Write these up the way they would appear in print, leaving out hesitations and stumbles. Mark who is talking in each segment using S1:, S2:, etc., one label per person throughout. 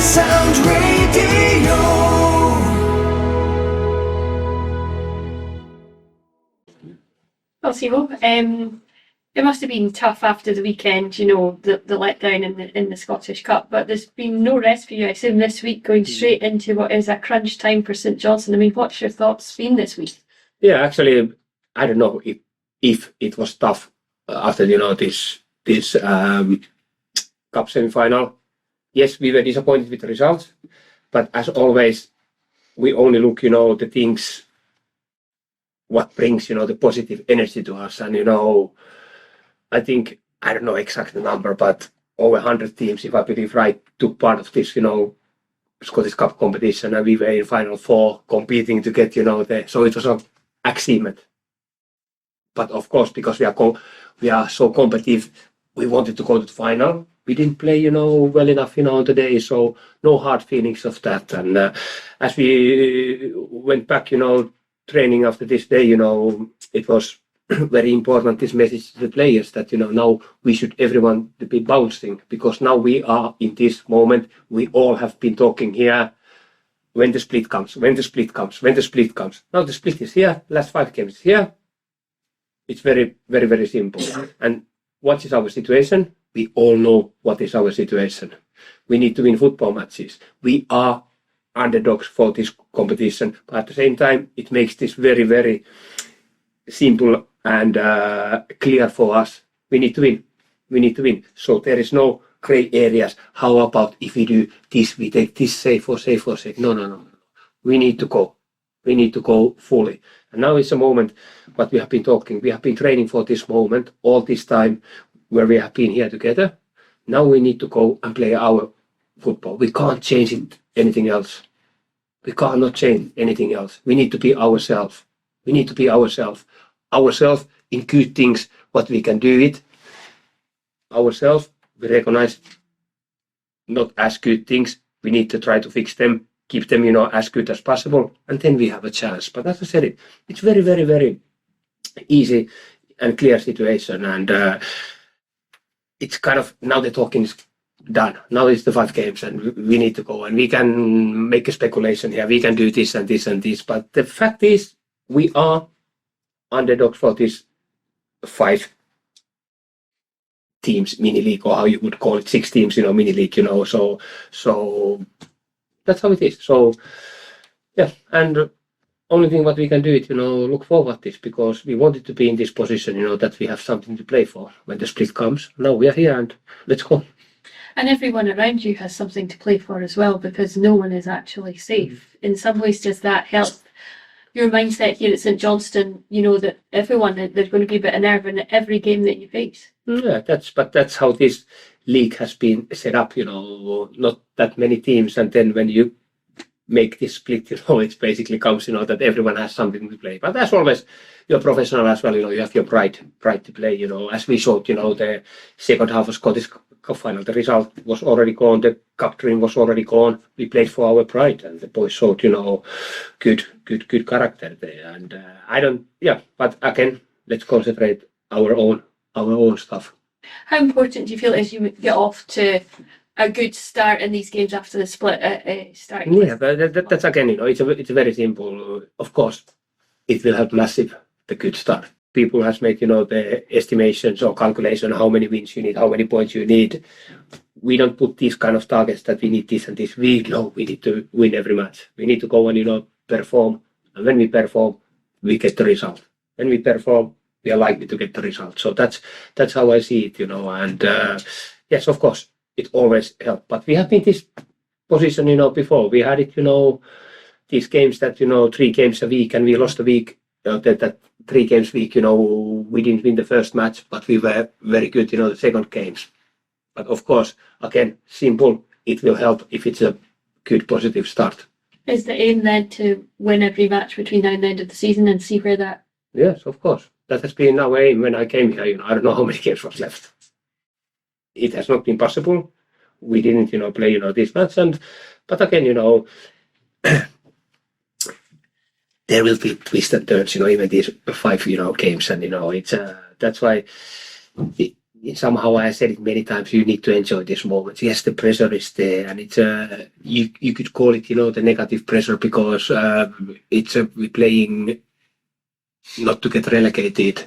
S1: Sound Radio.
S2: Well, Simo, it must have been tough after the weekend, you know, the letdown in the Scottish Cup, but there's been no rest for you, I assume, this week, going straight into what is a crunch time for St Johnstone. I mean, what's your thoughts been this week?
S3: Yeah, actually, I don't know if it was tough after this cup semi-final. Yes, we were disappointed with the results, but as always, we only look, the things what brings, the positive energy to us, and I think I don't know exact number, but over 100 teams, if I believe right, took part of this, Scottish Cup competition, and we were in Final Four competing to get, so it was an achievement. But of course, because we are so competitive, we wanted to go to the final. We didn't play, well enough, today, so no hard feelings of that. And as we went back, training after this day, it was very important, this message to the players that, now we should everyone be bouncing, because now we are in this moment. We all have been talking here when the split comes, when the split comes, when the split comes. Now the split is here, last 5 games here. It's very, very, very simple. And what is our situation? We all know what is our situation. We need to win football matches. We are underdogs for this competition, but at the same time, it makes this very, very simple and clear for us. We need to win. We need to win. So there is no gray areas. How about if we do this, we take this safe or safe or safe? No. We need to go. We need to go fully. And now it's a moment what we have been talking. We have been training for this moment all this time where we have been here together. Now we need to go and play our football. We can't change it, anything else. We cannot change anything else. We need to be ourselves. We need to be ourselves. Ourselves in good things, what we can do it. Ourselves, we recognize not as good things. We need to try to fix them, keep them, as good as possible, and then we have a chance. But as I said, it's very, very, very easy and clear situation, and it's kind of, now the talking is done. Now it's the 5 games, and we need to go, and we can make a speculation here. We can do this and this and this, but the fact is, we are underdogs for this 5 teams mini league, or how you would call it, 6 teams, mini league, so that's how it is. So yeah, and only thing what we can do it, look forward to this, because we wanted to be in this position, that we have something to play for when the split comes. Now we are here, and let's go.
S2: And everyone around you has something to play for as well, because no one is actually safe. In some ways, does that help your mindset here at St Johnstone, that everyone, there's going to be a bit of nerve in every game that you face?
S3: Yeah, that's how this league has been set up, not that many teams, and then when you make this split, it basically comes, that everyone has something to play. But as always, you're professional as well, you have your pride to play, as we showed, the second half of Scottish Cup final, the result was already gone, the cup dream was already gone. We played for our pride, and the boys showed, good character there. And but again, let's concentrate our own stuff.
S2: How important do you feel as you get off to a good start in these games after the split starting?
S3: Yeah, but that's again, it's very simple. Of course, it will help massive, the good start. People has made, the estimations or calculation how many wins you need, how many points you need. We don't put these kind of targets that we need this and this. We know we need to win every match. We need to go and, perform. And when we perform, we get the result. When we perform, we are likely to get the result. So that's how I see it, and yes, of course, it always helps. But we have been this position, before. We had it, these games that, 3 games a week, and we lost a week, that 3 games week, we didn't win the first match, but we were very good, the second games. But of course, again, simple, it will help if it's a good positive start.
S2: Is the aim then to win every match between now and the end of the season and see where that?
S3: Yes, of course. That has been our aim when I came here. I don't know how many games was left. It has not been possible. We didn't, play, this match, but again, there will be twists and turns, even these 5, games, and it's that's why somehow I said it many times, you need to enjoy this moment. Yes, the pressure is there, and it's you could call it, the negative pressure, because it's we're playing not to get relegated.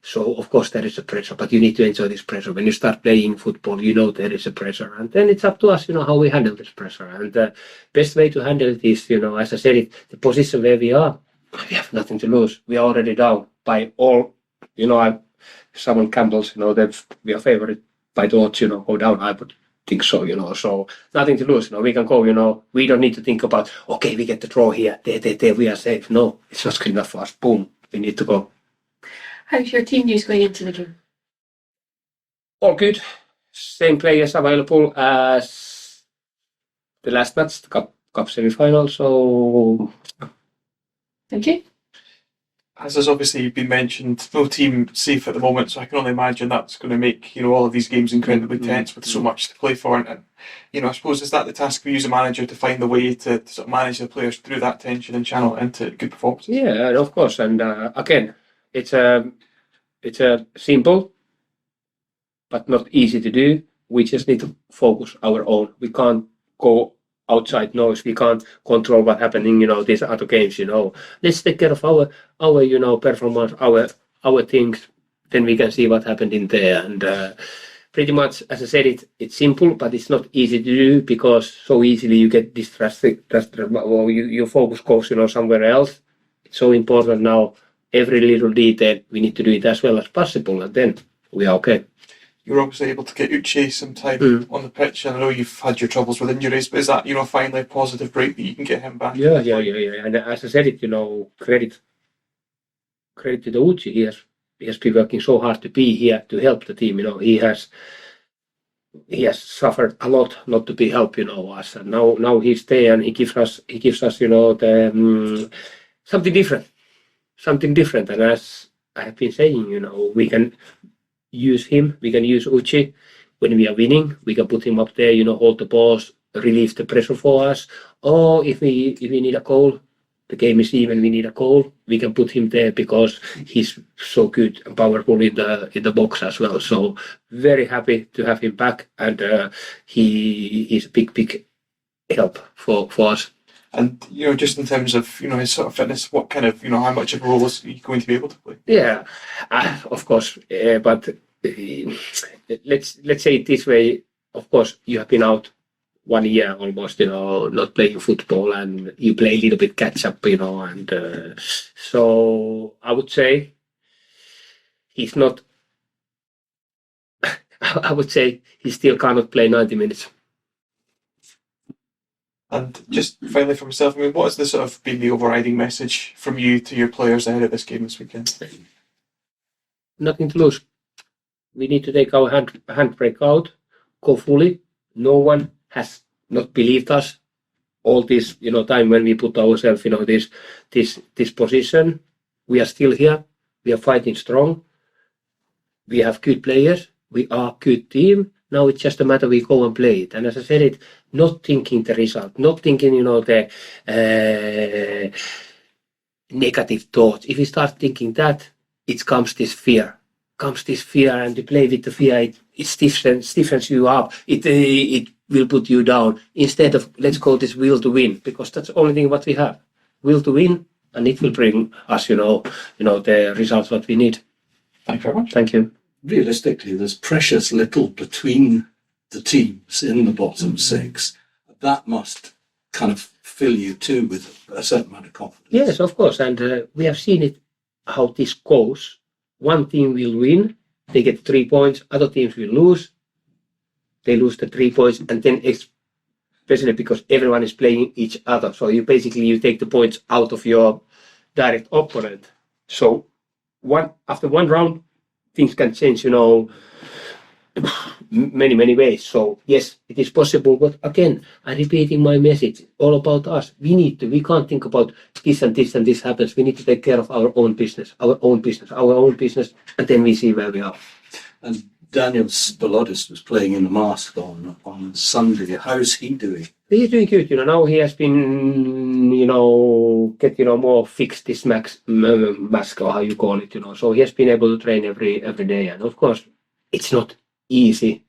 S3: So of course there is a pressure, but you need to enjoy this pressure. When you start playing football, there is a pressure, and then it's up to us, how we handle this pressure. And the best way to handle it is, as I said, the position where we are, we have nothing to lose. We are already down by all, someone Campbell's, that we are favored by the odds, go down. I would think so, so nothing to lose. We can go, we don't need to think about, okay, we get the draw here, there, we are safe. No, it's not good enough for us. Boom, we need to go.
S2: How's your team news going into the game?
S3: All good. Same players available as the last match, the cup semi-final. So,
S2: Thank you.
S4: As has obviously been mentioned, no team safe at the moment, so I can only imagine that's going to make all of these games incredibly tense with so much to play for. And I suppose, is that the task for you as a manager, to find the way to sort of manage the players through that tension and channel it into good performances?
S3: Yeah, of course. And again, it's a simple but not easy to do. We just need to focus our own. We can't go outside noise. We can't control what's happening, these other games, Let's take care of our performance, our things. Then we can see what happened in there. And pretty much, as I said, it's simple, but it's not easy to do, because so easily you get distracted, or your focus goes, somewhere else. It's so important now. Every little detail, we need to do it as well as possible, and then we are okay.
S4: You were obviously able to get Uche some time on the pitch, and I know you've had your troubles with injuries, but is that, finally a positive break that you can get him back?
S3: Yeah. And as I said it, credit to the Uche. He has been working so hard to be here to help the team. He has suffered a lot not to be helped, us. And now he's there, and he gives us the something different. And as I have been saying, we can use him, we can use Uche when we are winning. We can put him up there, hold the balls, relieve the pressure for us. Or if we need a goal, the game is even, we need a goal, we can put him there, because he's so good and powerful in the box as well. So very happy to have him back, and he's a big help for us.
S4: And just in terms of his sort of fitness, what kind of how much of a role is he going to be able to play?
S3: Yeah, of course. But let's say it this way. Of course, you have been out 1 year almost, not playing football, and you play a little bit catch up, and so I would say he's not. I would say he still cannot play 90 minutes.
S4: And just finally for myself, what has the sort of been the overriding message from you to your players ahead of this game this weekend?
S3: Nothing to lose. We need to take our handbrake out, go fully. No one has not believed us all this, time when we put ourselves, this position. We are still here. We are fighting strong. We have good players. We are a good team. Now it's just a matter we go and play it. And as I said it, not thinking the result, not thinking, the negative thoughts. If you start thinking that, it comes this fear, and to play with the fear, it stiffens you up. It will put you down. Instead of, let's call this will to win, because that's the only thing what we have. Will to win, and it will bring us, the results what we need.
S4: Thank you very much.
S3: Thank you.
S5: Realistically, there's precious little between the teams in the bottom six. That must kind of fill you too with a certain amount of confidence.
S3: Yes, of course, and we have seen it, how this goes. One team will win, they get 3 points. Other teams will lose, they lose the 3 points, and then especially because everyone is playing each other. So you take the points out of your direct opponent. So after one round, things can change, many ways. So yes, it is possible. But again, I'm repeating my message. All about us. We can't think about this and this and this happens. We need to take care of our own business, and then we see where we are.
S5: And Daniel Spilodis was playing in the mask on Sunday. How's he doing?
S3: He's doing good. Now he has been, get, more fixed this mask, or how you call it, So he has been able to train every day. And of course, it's not easy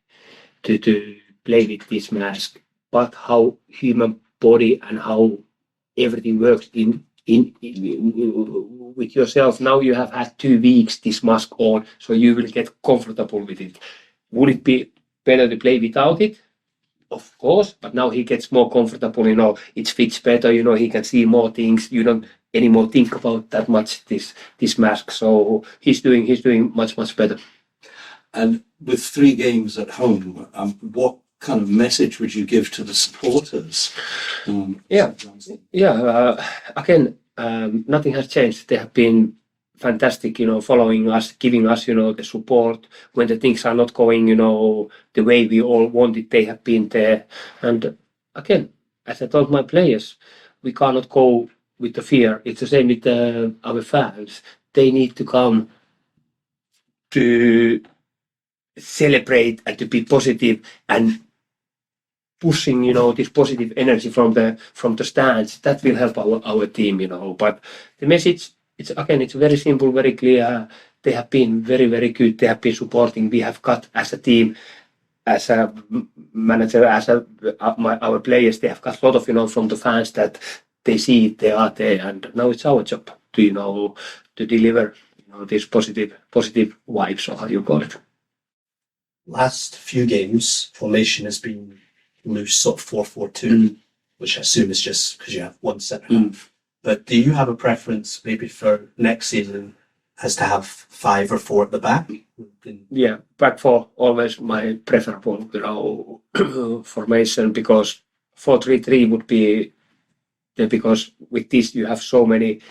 S3: to play with this mask, but how human body and how everything works in with yourself. Now you have had 2 weeks this mask on, so you will get comfortable with it. Would it be better to play without it? Of course, but now he gets more comfortable, it fits better, he can see more things. You don't anymore think about that much this mask. So he's doing much better.
S5: And with 3 games at home, what kind of message would you give to the supporters?
S3: Again, nothing has changed. They have been fantastic, following us, giving us, the support when the things are not going, the way we all wanted. They have been there. And again, as I told my players, we cannot go with the fear. It's the same with our fans. They need to come to celebrate and to be positive and pushing, this positive energy from the stands. That will help our team, But the message, it's very simple, very clear. They have been very, very good. They have been supporting. We have got as a team, as a manager, our players. They have got a lot of, from the fans that they see it, they are there, and now it's our job to, to deliver, these positive vibes, or how you call it.
S6: Last few games, formation has been loose, sort of 4-4-2, which I assume is just because you have one centre half. But do you have a preference maybe for next season as to have 5 or 4 at the back?
S3: Yeah, back 4 always my preferable, formation, because 4-3-3 would be there, because with this you have so many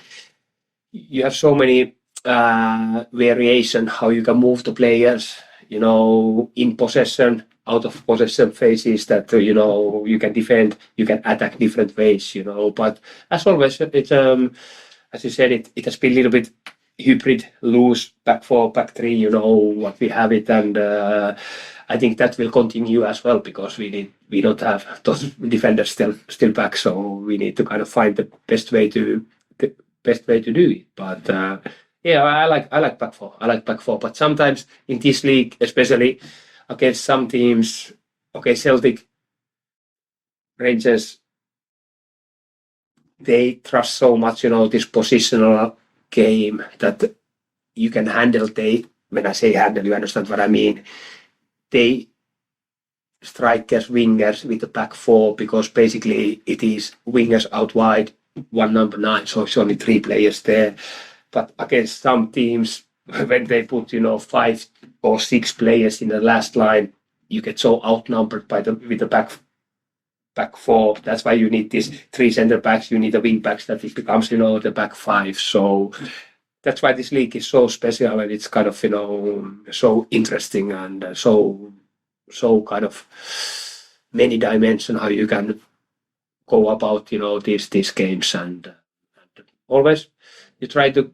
S3: variation how you can move the players, in possession, out of possession phases, that you can defend, you can attack different ways, but as always it's as you said, it has been a little bit hybrid, loose, back 4, back 3, what we have it, and I think that will continue as well, because we don't have those defenders still back, so we need to kind of find the best way to do it. But I like back 4. I like back 4, but sometimes in this league, especially against some teams, Celtic, Rangers, they trust so much, this positional game that you can handle. When I say handle, you understand what I mean. They strikers, wingers with the back 4, because basically it is wingers out wide, one number 9, so it's only 3 players there. But against some teams, when they put 5 or 6 players in the last line, you get so outnumbered with the back 4. That's why you need these 3 center backs. You need the wing backs, that it becomes the back 5. So that's why this league is so special, and it's kind of so interesting, and so kind of many dimension how you can go about these games, and always you try to,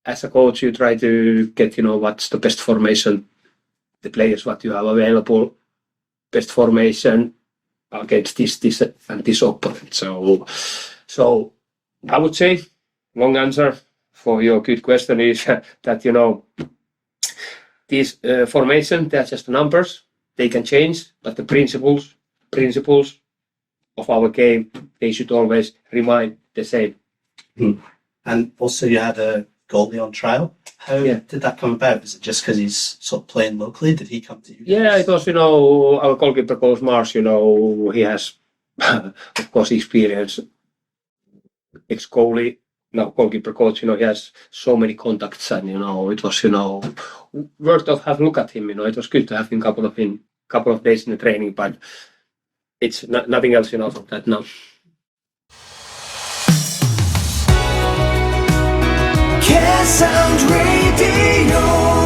S3: as a coach, you try to get what's the best formation, the players what you have available, best formation against this and this opponent. So I would say, long answer for your good question is that these formation, they're just numbers. They can change, but the principles of our game, they should always remain the same.
S6: And also you had a goalie on trial. How did that come about? Is it just because he's sort of playing locally? Did he come to you guys?
S3: Yeah, it was, our goalkeeper coach Mars, he has, of course, experience, ex-goalie, now goalkeeper coach, he has so many contacts, and, it was, worth of have a look at him, it was good to have him couple of days in the training, but it's nothing else, from that now.
S1: Care Sound Radio.